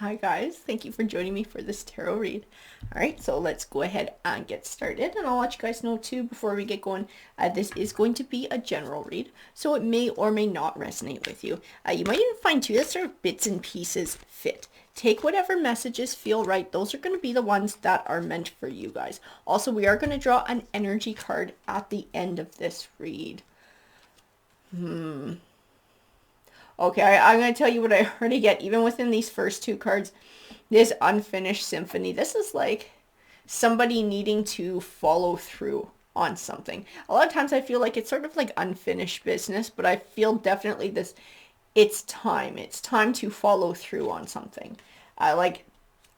Hi guys, thank you for joining me for this tarot read. Alright, so let's go ahead and get started, and I'll let you guys know too before we get going, this is going to be a general read, so it may or may not resonate with you. You might even find too that sort of bits and pieces fit. Take whatever messages feel right. Those are going to be the ones that are meant for you guys. Also, we are going to draw an energy card at the end of this read. Okay, I'm going to tell you what I already get, even within these first two cards. This unfinished symphony. This is like somebody needing to follow through on something. A lot of times I feel like it's sort of like unfinished business, but I feel definitely this, it's time. It's time to follow through on something.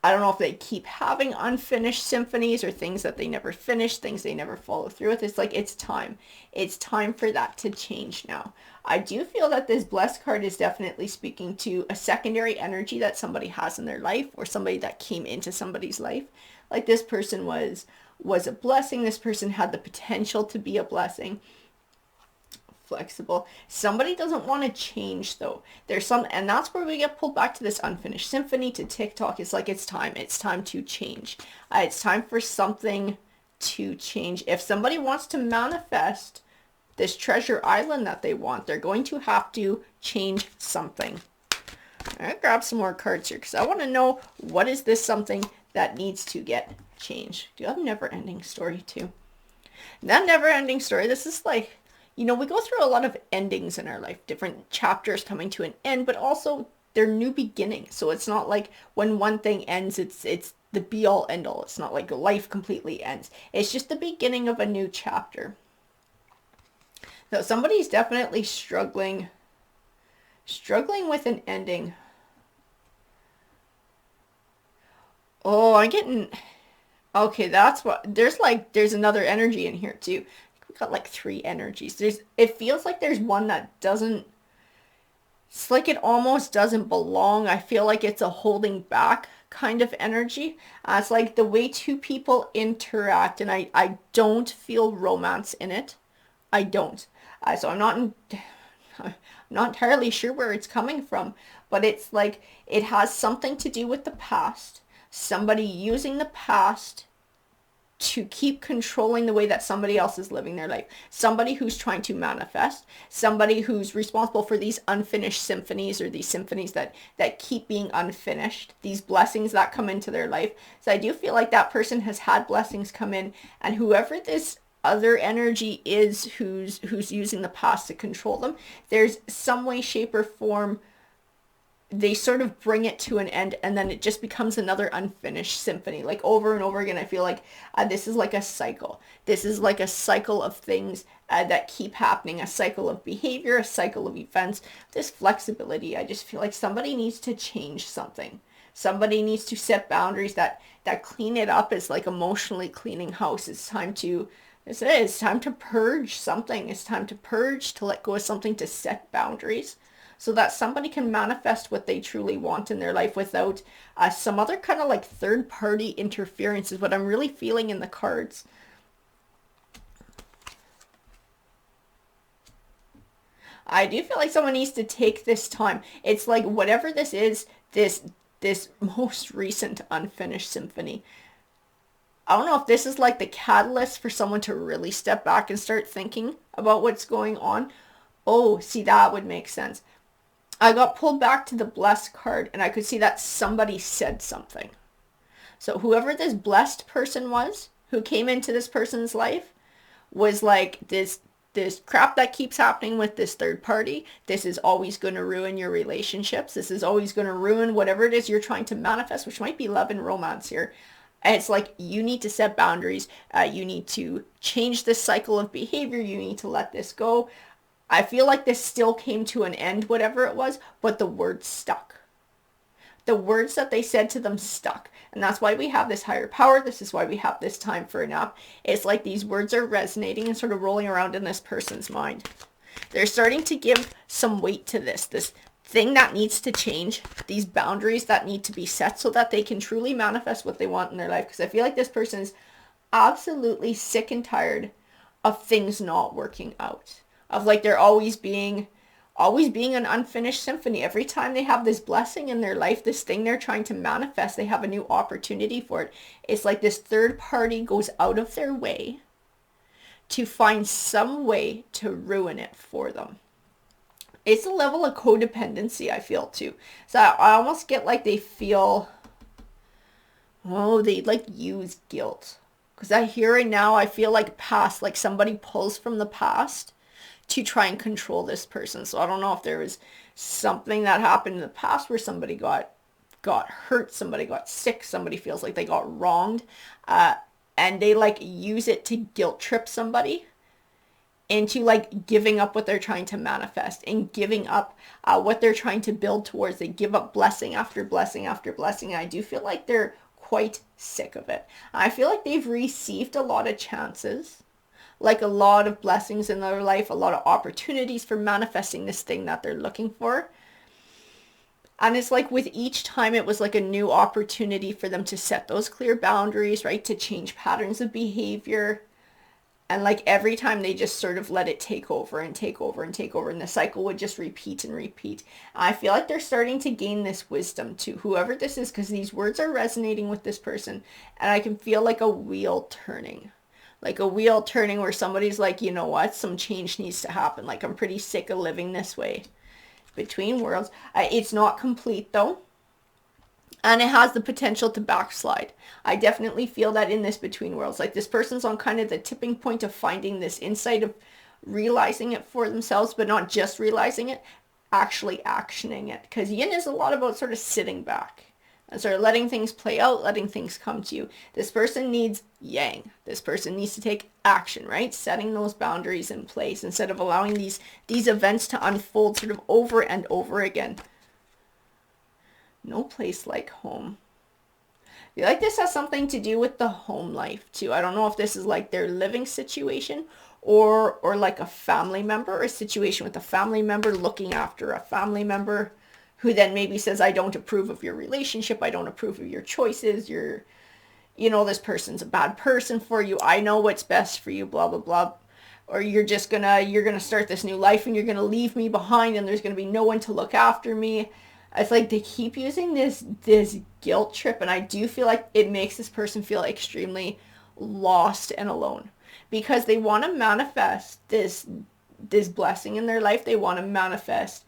I don't know if they keep having unfinished symphonies or things that they never finish, things they never follow through with. It's like it's time. It's time for that to change now. I do feel that this blessed card is definitely speaking to a secondary energy that somebody has in their life, or somebody that came into somebody's life. Like this person was a blessing. This person had the potential to be a blessing. Flexible. Somebody doesn't want to change though. There's some, and that's where we get pulled back to this unfinished symphony, to TikTok. It's like it's time. It's time to change. It's time for something to change. If somebody wants to manifest this treasure island that they want, they're going to have to change something. I'm gonna grab some more cards here because I want to know, what is this something that needs to get changed? Do you have a never-ending story too? That never-ending story, this is like, you know, we go through a lot of endings in our life, different chapters coming to an end, but also they're new beginnings. So it's not like when one thing ends, it's the be all end all. It's not like life completely ends. It's just the beginning of a new chapter. So somebody's definitely struggling with an ending. Oh, I'm getting, okay, that's what, there's another energy in here too. We got like three energies. It feels like there's one that doesn't, it's like it almost doesn't belong. I feel like it's a holding back kind of energy. It's like the way two people interact, and I don't feel romance in it. I don't. So I'm not entirely sure where it's coming from, but it's like it has something to do with the past. Somebody using the past to keep controlling the way that somebody else is living their life. Somebody who's trying to manifest, somebody who's responsible for these unfinished symphonies, or these symphonies that keep being unfinished, these blessings that come into their life. So I do feel like that person has had blessings come in, and whoever this other energy is who's using the past to control them, there's some way, shape, or form they sort of bring it to an end, and then it just becomes another unfinished symphony, like over and over again. I feel like this is like a cycle. This is like a cycle of things that keep happening, a cycle of behavior, a cycle of events. This flexibility, I just feel like somebody needs to change something. Somebody needs to set boundaries that clean it up. Is like emotionally cleaning house. It's time to, it's time to purge something. It's time to purge, to let go of something, to set boundaries, so that somebody can manifest what they truly want in their life without some other kind of like third-party interference, is what I'm really feeling in the cards. I do feel like someone needs to take this time. It's like whatever this is, this most recent unfinished symphony, I don't know if this is like the catalyst for someone to really step back and start thinking about what's going on. Oh, see, that would make sense. I got pulled back to the blessed card, and I could see that somebody said something. So whoever this blessed person was who came into this person's life was like, this crap that keeps happening with this third party, this is always going to ruin your relationships. This is always going to ruin whatever it is you're trying to manifest, which might be love and romance here. And it's like, you need to set boundaries. You need to change this cycle of behavior. You need to let this go. I feel like this still came to an end, whatever it was, but the words stuck. The words that they said to them stuck. And that's why we have this higher power. This is why we have this time for a nap. It's like these words are resonating and sort of rolling around in this person's mind. They're starting to give some weight to this thing that needs to change, these boundaries that need to be set so that they can truly manifest what they want in their life. Because I feel like this person is absolutely sick and tired of things not working out. Of like there always being always being an unfinished symphony. Every time they have this blessing in their life, this thing they're trying to manifest, they have a new opportunity for it. It's like this third party goes out of their way to find some way to ruin it for them. It's a level of codependency, I feel, too. So I almost get like they feel, oh, they like use guilt. Because I hear it now, I feel like past, like somebody pulls from the past to try and control this person. So I don't know if there was something that happened in the past where somebody got hurt, somebody got sick, somebody feels like they got wronged, and they like use it to guilt trip somebody into like giving up what they're trying to manifest and giving up what they're trying to build towards. They give up blessing after blessing after blessing. And I do feel like they're quite sick of it. I feel like they've received a lot of chances, like a lot of blessings in their life, a lot of opportunities for manifesting this thing that they're looking for. And it's like with each time it was like a new opportunity for them to set those clear boundaries, right? To change patterns of behavior. And like every time they just sort of let it take over and take over and take over. And the cycle would just repeat and repeat. I feel like they're starting to gain this wisdom too, whoever this is, because these words are resonating with this person. And I can feel like a wheel turning. Like a wheel turning where somebody's like, you know what, some change needs to happen. Like I'm pretty sick of living this way. Between worlds. It's not complete though. And it has the potential to backslide. I definitely feel that in this between worlds. Like this person's on kind of the tipping point of finding this insight of realizing it for themselves, but not just realizing it, actually actioning it. Because yin is a lot about sort of sitting back and sort of letting things play out, letting things come to you. This person needs yang. This person needs to take action, right? Setting those boundaries in place instead of allowing these events to unfold sort of over and over again. No place like home. I feel like this has something to do with the home life too. I don't know if this is like their living situation or like a family member, a situation with a family member looking after a family member who then maybe says, I don't approve of your relationship. I don't approve of your choices. This person's a bad person for you. I know what's best for you, blah, blah, blah. Or you're gonna start this new life and you're gonna leave me behind and there's gonna be no one to look after me. It's like they keep using this guilt trip, and I do feel like it makes this person feel extremely lost and alone because they want to manifest this blessing in their life. They want to manifest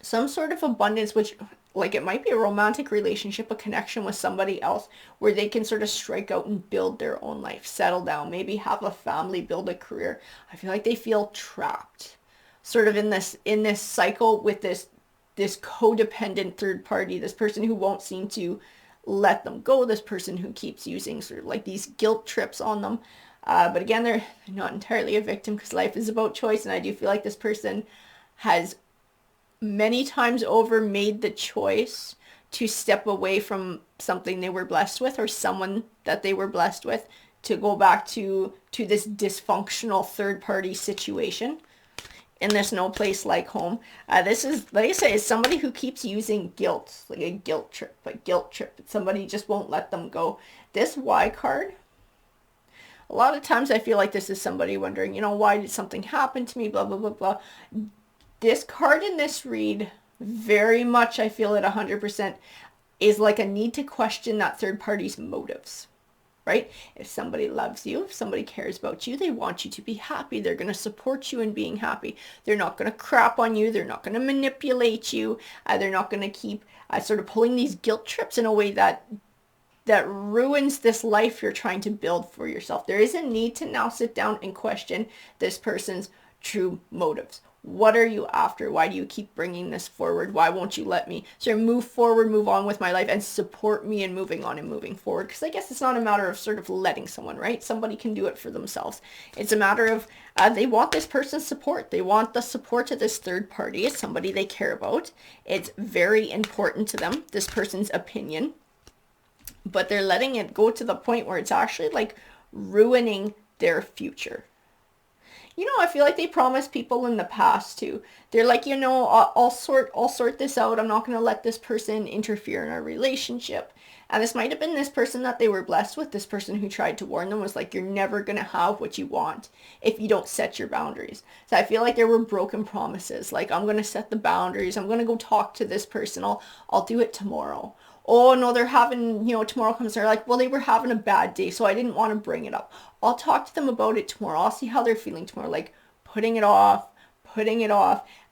some sort of abundance, which like it might be a romantic relationship, a connection with somebody else where they can sort of strike out and build their own life, settle down, maybe have a family, build a career. I feel like they feel trapped sort of in this cycle with this codependent third party, this person who won't seem to let them go, this person who keeps using sort of like these guilt trips on them. But again, they're not entirely a victim because life is about choice. And I do feel like this person has many times over made the choice to step away from something they were blessed with or someone that they were blessed with to go back to this dysfunctional third party situation. In this no place like home. This is, like I say, is somebody who keeps using guilt, like a guilt trip. Somebody just won't let them go. This Y card, a lot of times I feel like this is somebody wondering, why did something happen to me, blah, blah, blah, blah. This card in this read, very much I feel at 100%, is like a need to question that third party's motives. Right? If somebody loves you, if somebody cares about you, they want you to be happy. They're going to support you in being happy. They're not going to crap on you. They're not going to manipulate you. They're not going to keep sort of pulling these guilt trips in a way that ruins this life you're trying to build for yourself. There is a need to now sit down and question this person's true motives. What are you after? Why do you keep bringing this forward? Why won't you let me sort of move forward, move on with my life and support me in moving on and moving forward? Because I guess it's not a matter of sort of letting someone, right? Somebody can do it for themselves. It's a matter of they want this person's support. They want the support of this third party. It's somebody they care about. It's very important to them, this person's opinion. But they're letting it go to the point where it's actually like ruining their future. I feel like they promised people in the past too. They're like, I'll sort this out. I'm not going to let this person interfere in our relationship. And this might have been this person that they were blessed with. This person who tried to warn them was like, you're never going to have what you want if you don't set your boundaries. So I feel like there were broken promises. Like, I'm going to set the boundaries. I'm going to go talk to this person. I'll do it tomorrow. Oh no, they're having, tomorrow comes, they're like, well, they were having a bad day, so I didn't want to bring it up. I'll talk to them about it tomorrow. I'll see how they're feeling tomorrow. Like, putting it off,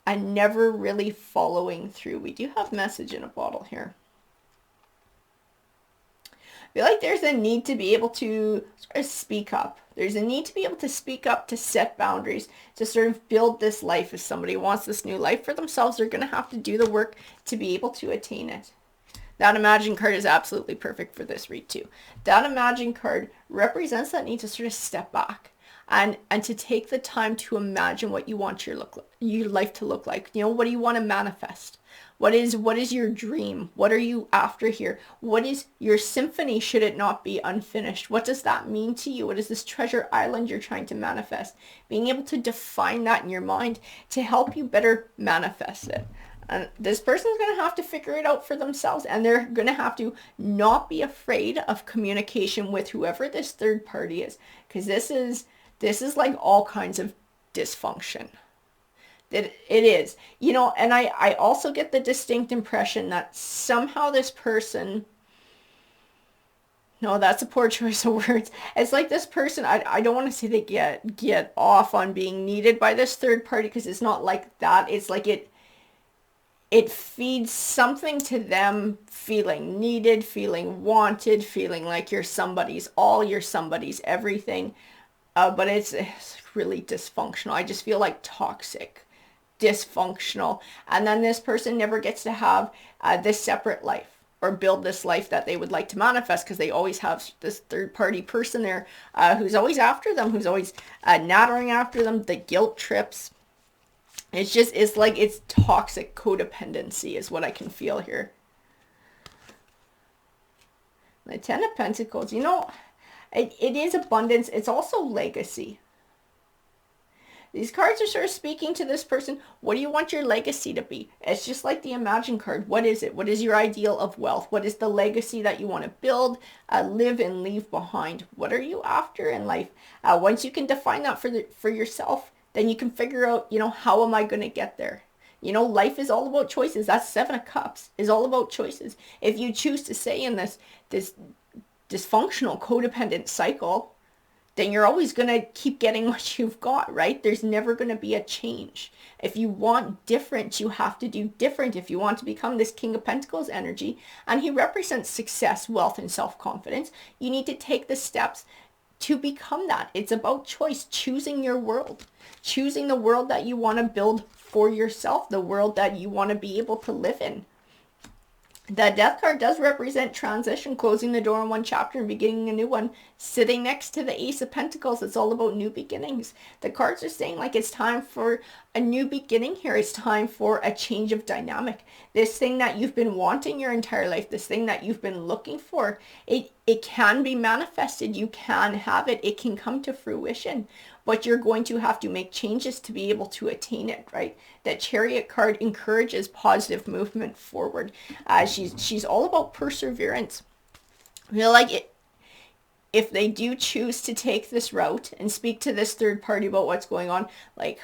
and never really following through. We do have message in a bottle here. I feel like there's a need to be able to sort of speak up. There's a need to be able to speak up, to set boundaries, to sort of build this life. If somebody wants this new life for themselves, they're going to have to do the work to be able to attain it. That Imagine card is absolutely perfect for this read too. That Imagine card represents that need to sort of step back and to take the time to imagine what you want your life to look like. What do you want to manifest? What is your dream? What are you after here? What is your symphony should it not be unfinished? What does that mean to you? What is this treasure island you're trying to manifest? Being able to define that in your mind to help you better manifest it. And this person's going to have to figure it out for themselves, and they're going to have to not be afraid of communication with whoever this third party is, because this is like all kinds of dysfunction. It is, and I also get the distinct impression that somehow this person, no, that's a poor choice of words. It's like this person, I don't want to say they get off on being needed by this third party, because it's not like that. It's like it feeds something to them, feeling needed, feeling wanted, feeling like you're somebody's all, you're somebody's everything. But it's really dysfunctional. I just feel like toxic, dysfunctional. And then this person never gets to have this separate life or build this life that they would like to manifest, because they always have this third party person there who's always after them, who's always nattering after them, the guilt trips. It's like it's toxic codependency is what I can feel here. The Ten of Pentacles, it is abundance. It's also legacy. These cards are sort of speaking to this person. What do you want your legacy to be? It's just like the Imagine card. What is it? What is your ideal of wealth? What is the legacy that you want to build, live, and leave behind? What are you after in life? Once you can define that for yourself, then you can figure out, how am I going to get there? Life is all about choices. That's Seven of Cups is all about choices. If you choose to stay in this dysfunctional codependent cycle, then you're always going to keep getting what you've got, right? There's never going to be a change. If you want different, you have to do different. If you want to become this King of Pentacles energy, and he represents success, wealth, and self-confidence, you need to take the steps to become that. It's about choice, choosing your world, choosing the world that you want to build for yourself, the world that you want to be able to live in. The Death card does represent transition, closing the door on one chapter and beginning a new one. Sitting next to the Ace of Pentacles, it's all about new beginnings. The cards are saying like it's time for a new beginning here. It's time for a change of dynamic. This thing that you've been wanting your entire life, this thing that you've been looking for, it can be manifested. You can have it. It can come to fruition. But you're going to have to make changes to be able to attain it, right? That Chariot card encourages positive movement forward. She's all about perseverance. I feel like if they do choose to take this route and speak to this third party about what's going on, like,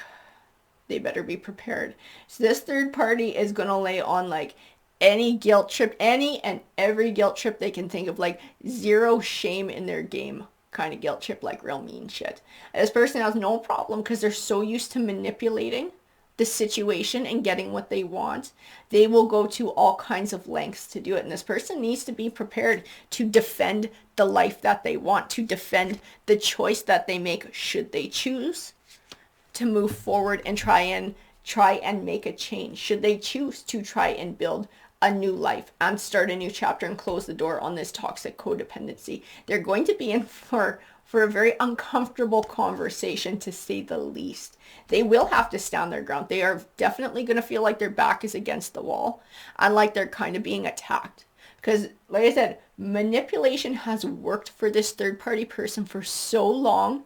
they better be prepared. So this third party is going to lay on like any guilt trip, any and every guilt trip they can think of, like zero shame in their game kind of guilt trip, like real mean shit. This person has no problem because they're so used to manipulating the situation and getting what they want. They will go to all kinds of lengths to do it. And this person needs to be prepared to defend the life that they want, to defend the choice that they make should they choose to move forward and try and make a change. Should they choose to try and build a new life and start a new chapter and close the door on this toxic codependency, they're going to be in for a very uncomfortable conversation, to say the least. They will have to stand their ground. They are definitely going to feel like their back is against the wall and like they're kind of being attacked. Because, like I said, manipulation has worked for this third party person for so long.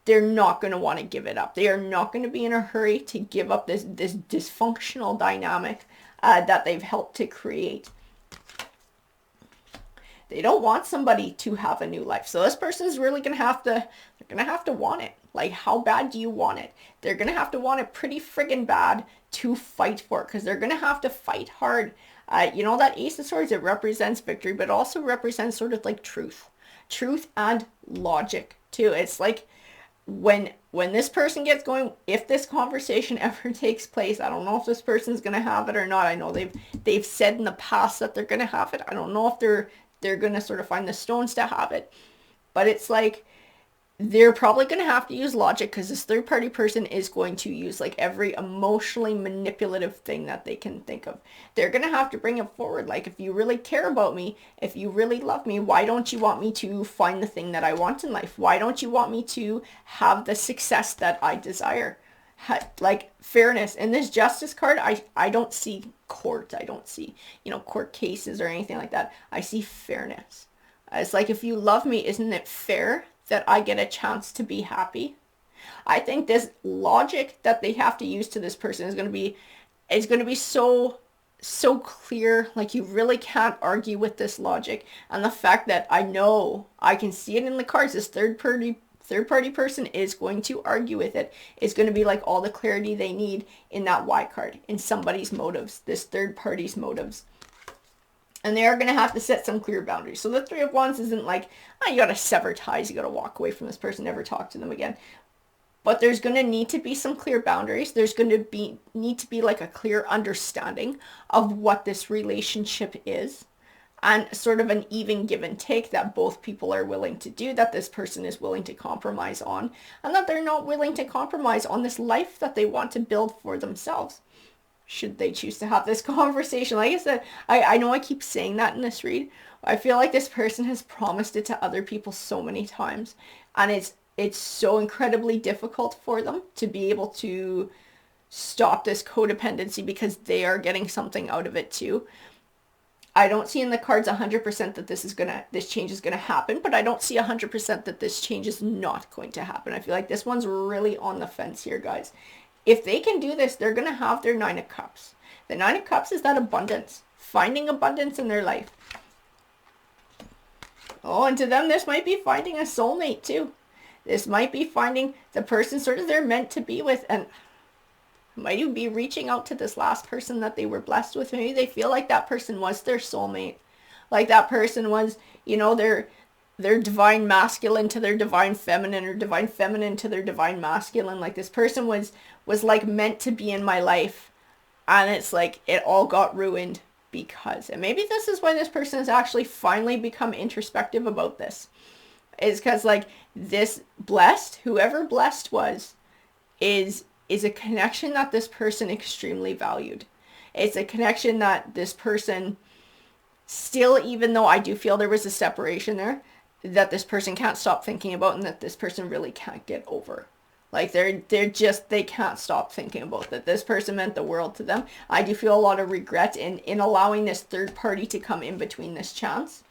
they're not going to want to give it up. They are not going to be in a hurry to give up this dysfunctional dynamic that they've helped to create. They don't want somebody to have a new life. So this person is really going to have to, they're going to have to want it. Like, how bad do you want it? They're going to have to want it pretty friggin' bad to fight for it, because they're going to have to fight hard. You know, that Ace of Swords, it represents victory, but also represents sort of like truth and logic too. It's like when this person gets going, if this conversation ever takes place, I don't know if this person's going to have it or not. I know they've said in the past that they're going to have it. I don't know if they're going to sort of find the stones to have it. But it's like, they're probably going to have to use logic, because this third party person is going to use like every emotionally manipulative thing that they can think of. They're going to have to bring it forward. Like, if you really care about me, if you really love me, why don't you want me to find the thing that I want in life? Why don't you want me to have the success that I desire? Like, fairness. In this Justice card, I don't see court. I don't see, court cases or anything like that. I see fairness. It's like, if you love me, isn't it fair that I get a chance to be happy? I think this logic that they have to use to this person is going to be so clear. Like, you really can't argue with this logic. And the fact that I know, I can see it in the cards, this third party person is going to argue with it. It's going to be like all the clarity they need in that Y card, in somebody's motives, this third party's motives. And they are going to have to set some clear boundaries. So the Three of Wands isn't like, you got to sever ties, you got to walk away from this person, never talk to them again. But there's going to need to be some clear boundaries. There's going to need to be like a clear understanding of what this relationship is, and sort of an even give and take that both people are willing to do, that this person is willing to compromise on, and that they're not willing to compromise on this life that they want to build for themselves, should they choose to have this conversation. Like I said, I know I keep saying that in this read. I feel like this person has promised it to other people so many times, and it's so incredibly difficult for them to be able to stop this codependency, because they are getting something out of it too. I don't see in the cards 100% that this change is gonna happen, but I don't see 100% that this change is not going to happen. I feel like this one's really on the fence here, guys. If they can do this, they're going to have their Nine of Cups. The Nine of Cups is that abundance, finding abundance in their life. Oh, and to them, this might be finding a soulmate too. This might be finding the person sort of they're meant to be with, and might even be reaching out to this last person that they were blessed with. Maybe they feel like that person was their soulmate. Like that person was, their divine masculine to their divine feminine, or divine feminine to their divine masculine. Like, this person was like meant to be in my life, and it's like it all got ruined because, and maybe this is why this person has actually finally become introspective about this, is because like this blessed, whoever blessed was, is a connection that this person extremely valued. It's a connection that this person still, even though I do feel there was a separation there, that this person can't stop thinking about, and that this person really can't get over. Like, they can't stop thinking about that. This person meant the world to them. I do feel a lot of regret in allowing this third party to come in between this chance.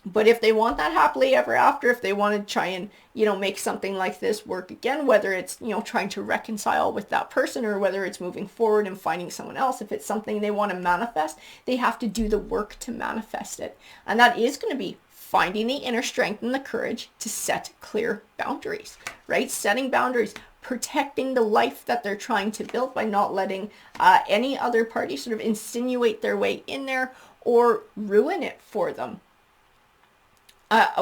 But if they want that happily ever after, if they want to try and, make something like this work again, whether it's, trying to reconcile with that person, or whether it's moving forward and finding someone else, if it's something they want to manifest, they have to do the work to manifest it. And that is going to be finding the inner strength and the courage to set clear boundaries, right? Setting boundaries, protecting the life that they're trying to build by not letting any other party sort of insinuate their way in there or ruin it for them.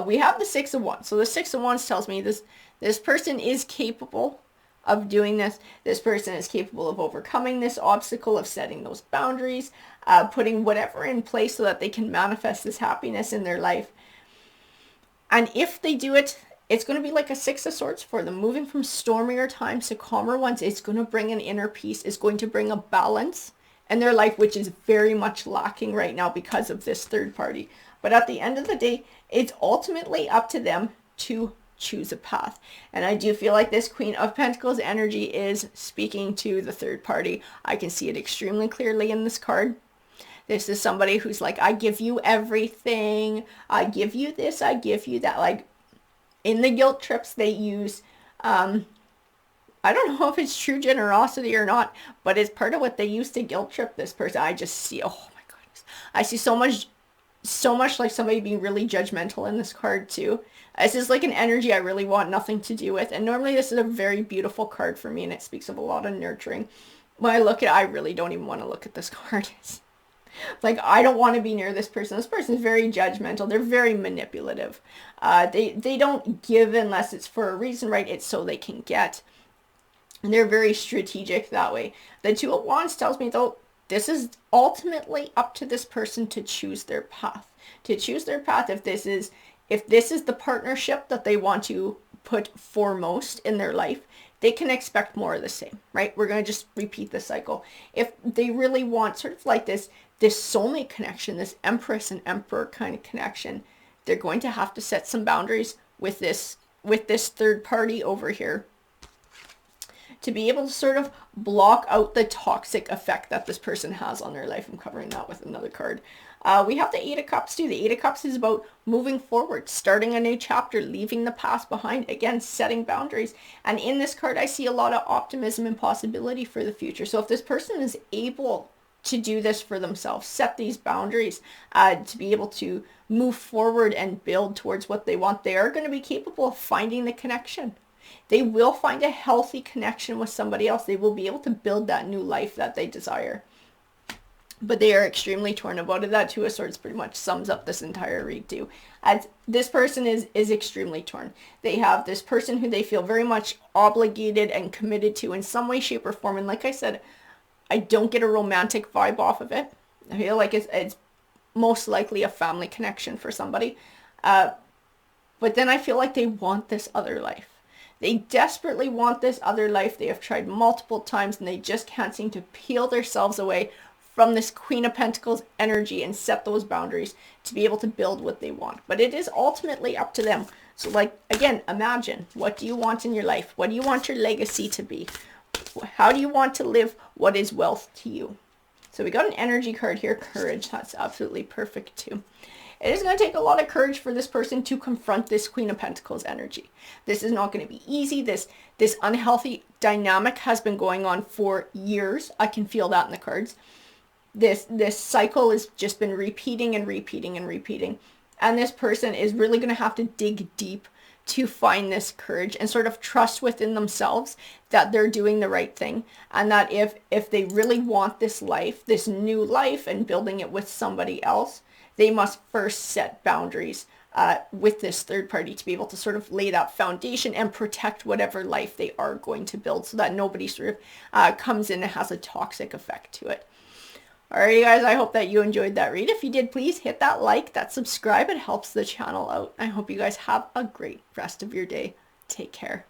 We have the Six of Wands. So the Six of Wands tells me this person is capable of doing this. This person is capable of overcoming this obstacle, of setting those boundaries, putting whatever in place so that they can manifest this happiness in their life. And if they do it, it's going to be like a Six of Swords for them. Moving from stormier times to calmer ones, it's going to bring an inner peace. It's going to bring a balance in their life, which is very much lacking right now because of this third party. But at the end of the day, it's ultimately up to them to choose a path. And I do feel like this Queen of Pentacles energy is speaking to the third party. I can see it extremely clearly in this card. This is somebody who's like, I give you everything. I give you this. I give you that. Like, In the guilt trips, they use, I don't know if it's true generosity or not, but it's part of what they use to guilt trip this person. I just see, oh my goodness, I see so much like somebody being really judgmental in this card too. This is like an energy I really want nothing to do with. And normally this is a very beautiful card for me and it speaks of a lot of nurturing. When I look at it, I really don't even want to look at this card. Like, I don't want to be near this person. This person is very judgmental. They're very manipulative. They don't give unless it's for a reason, right? It's so they can get. And they're very strategic that way. The Two of Wands tells me, though, this is ultimately up to this person to choose their path. To choose their path if this is the partnership that they want to put foremost in their life, they can expect more of the same, right? We're going to just repeat the cycle. If they really want sort of like this soulmate connection, this Empress and Emperor kind of connection, they're going to have to set some boundaries with this third party over here to be able to sort of block out the toxic effect that this person has on their life. I'm covering that with another card. We have the Eight of Cups too. The Eight of Cups is about moving forward, starting a new chapter, leaving the past behind, again, setting boundaries. And in this card, I see a lot of optimism and possibility for the future. So if this person is able to do this for themselves, set these boundaries, to be able to move forward and build towards what they want, they are going to be capable of finding the connection. They will find a healthy connection with somebody else. They will be able to build that new life that they desire. But they are extremely torn about it. That Two of Swords pretty much sums up this entire read too. As this person is extremely torn. They have this person who they feel very much obligated and committed to in some way, shape, or form. And like I said, I don't get a romantic vibe off of it. I feel like it's most likely a family connection for somebody. But then I feel like they want this other life. They desperately want this other life. They have tried multiple times and they just can't seem to peel themselves away from this Queen of Pentacles energy and set those boundaries to be able to build what they want. But it is ultimately up to them. So like, again, imagine, what do you want in your life? What do you want your legacy to be? How do you want to live what is wealth to you? So we got an energy card here, Courage. That's absolutely perfect too. It is going to take a lot of courage for this person to confront this Queen of Pentacles energy. This is not going to be easy. This unhealthy dynamic has been going on for years. I can feel that in the cards. This cycle has just been repeating and repeating and repeating. And this person is really going to have to dig deep to find this courage and sort of trust within themselves that they're doing the right thing. And that if they really want this life, this new life, and building it with somebody else, they must first set boundaries with this third party to be able to sort of lay that foundation and protect whatever life they are going to build so that nobody sort of comes in and has a toxic effect to it. Alrighty guys, I hope that you enjoyed that read. If you did, please hit that like, that subscribe. It helps the channel out. I hope you guys have a great rest of your day. Take care.